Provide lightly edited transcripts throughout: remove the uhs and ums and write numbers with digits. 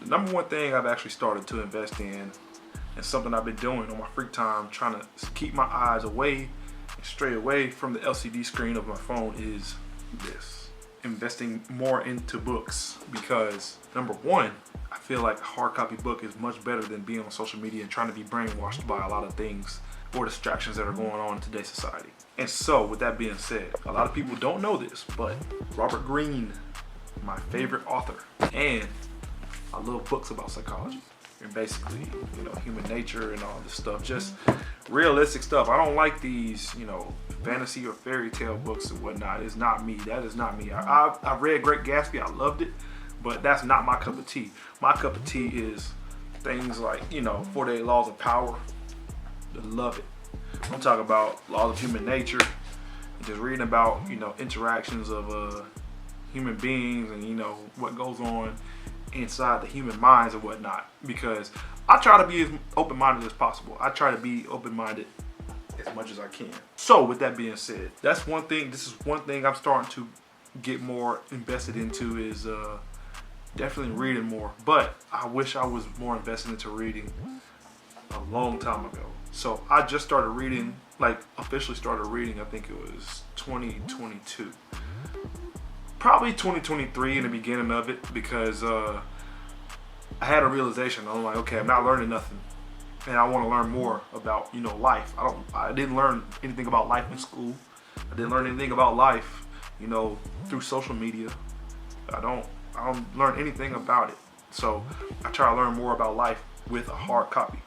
The number one thing I've actually started to invest in, and something I've been doing on my free time, trying to keep my eyes away and stray away from the LCD screen of my phone, is this: investing more into books. Because number one, I feel like a hard copy book is much better than being on social media and trying to be brainwashed by a lot of things or distractions that are going on in today's society. And so, with that being said, a lot of people don't know this, but Robert Greene, my favorite author, and I love books about psychology and basically, human nature and all this stuff, just realistic stuff. I don't like these, fantasy or fairy tale books and whatnot. It's not me. That is not me. I read Great Gatsby. I loved it, but that's not my cup of tea. My cup of tea is things like, 48 Laws of Power. I love it. I'm talking about laws of human nature, and just reading about, interactions of human beings and, what goes on inside the human minds and whatnot. Because I try to be as open-minded as possible. I try to be open-minded as much as I can. So with that being said, that's one thing. This is one thing I'm starting to get more invested into, is definitely reading more. But I wish I was more invested into reading a long time ago. So I just started reading, officially started reading, I think it was 2022. Probably 2023 in the beginning of it, because I had a realization. I'm like, okay, I'm not learning nothing, and I want to learn more about, life. I didn't learn anything about life in school. I didn't learn anything about life, through social media. I don't learn anything about it. So I try to learn more about life with a hard copy.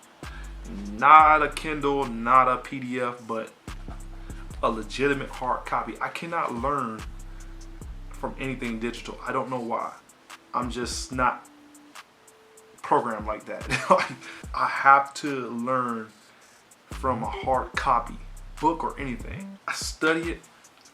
Not a Kindle, not a PDF, but a legitimate hard copy. I cannot learn from anything digital. I don't know why. I'm just not programmed like that. I have to learn from a hard copy, book or anything. I study it,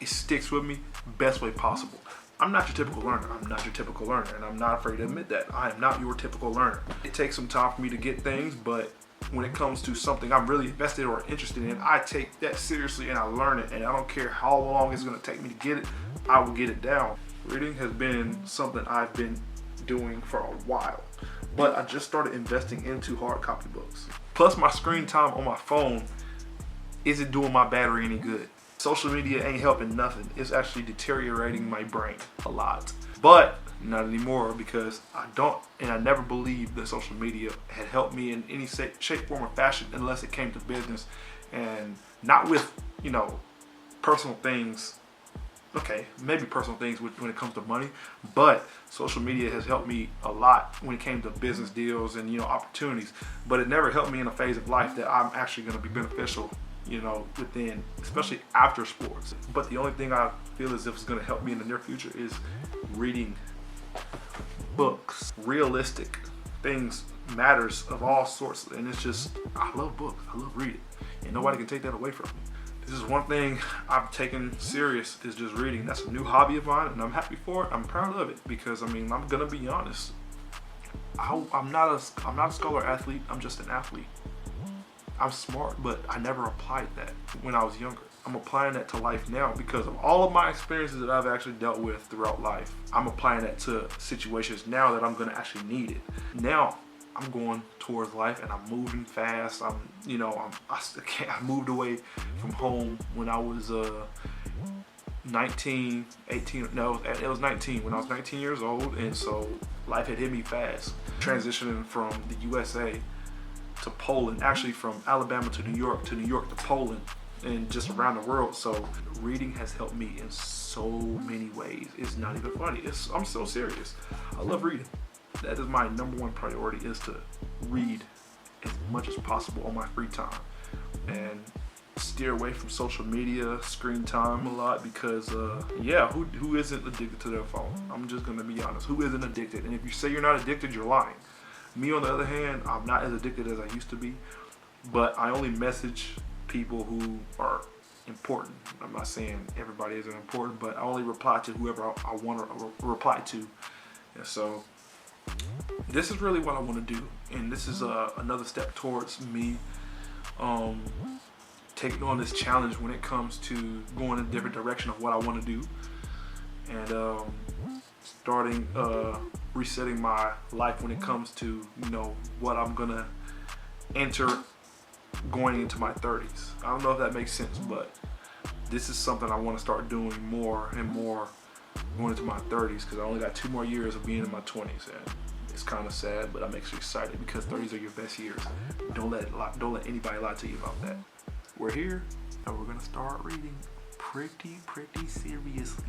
it sticks with me best way possible. I'm not your typical learner. I'm not your typical learner, and I'm not afraid to admit that. I am not your typical learner. It takes some time for me to get things, but when it comes to something I'm really invested or interested in, I take that seriously and I learn it, and I don't care how long it's going to take me to get it, I will get it down. Reading has been something I've been doing for a while, but I just started investing into hard copy books. Plus, my screen time on my phone isn't doing my battery any good. Social media ain't helping nothing. It's actually deteriorating my brain a lot. But not anymore, because I never believed that social media had helped me in any shape, form, or fashion unless it came to business, and not with, personal things. Okay, maybe personal things when it comes to money, but social media has helped me a lot when it came to business deals and, opportunities. But it never helped me in a phase of life that I'm actually going to be beneficial, within, especially after sports. But the only thing I feel as if it's going to help me in the near future is reading books, realistic things, matters of all sorts. And it's just, I love books. I love reading, and nobody can take that away from me. This is one thing I've taken serious, is just reading. That's a new hobby of mine, and I'm happy for it. I'm proud of it, because I'm gonna be honest. I'm not a scholar athlete. I'm just an athlete. I'm smart, but I never applied that when I was younger. I'm applying that to life now because of all of my experiences that I've actually dealt with throughout life. I'm applying that to situations now that I'm gonna actually need it. Now I'm going towards life, and I'm moving fast. I moved away from home when I was 19, 18. No, it was 19 when I was 19 years old, and so life had hit me fast. Transitioning from the USA to Poland, actually from Alabama to New York to Poland, and just around the world. So reading has helped me in so many ways. It's not even funny. I'm so serious. I love reading. That is my number one priority, is to read as much as possible on my free time, and steer away from social media, screen time a lot, because who isn't addicted to their phone? I'm just gonna be honest. Who isn't addicted? And if you say you're not addicted, you're lying. Me, on the other hand, I'm not as addicted as I used to be, but I only message people who are important. I'm not saying everybody isn't important, but I only reply to whoever I want to reply to. And so this is really what I want to do, and this is another step towards me taking on this challenge when it comes to going in a different direction of what I want to do, and starting resetting my life when it comes to, you know, what I'm gonna enter going into my 30s. I don't know if that makes sense, but this is something I want to start doing more and more going into my 30s, because I only got 2 more years of being in my 20s, and it's kind of sad, but I'm actually excited because 30s are your best years. Don't let anybody lie to you about that. We're here and we're gonna start reading pretty seriously.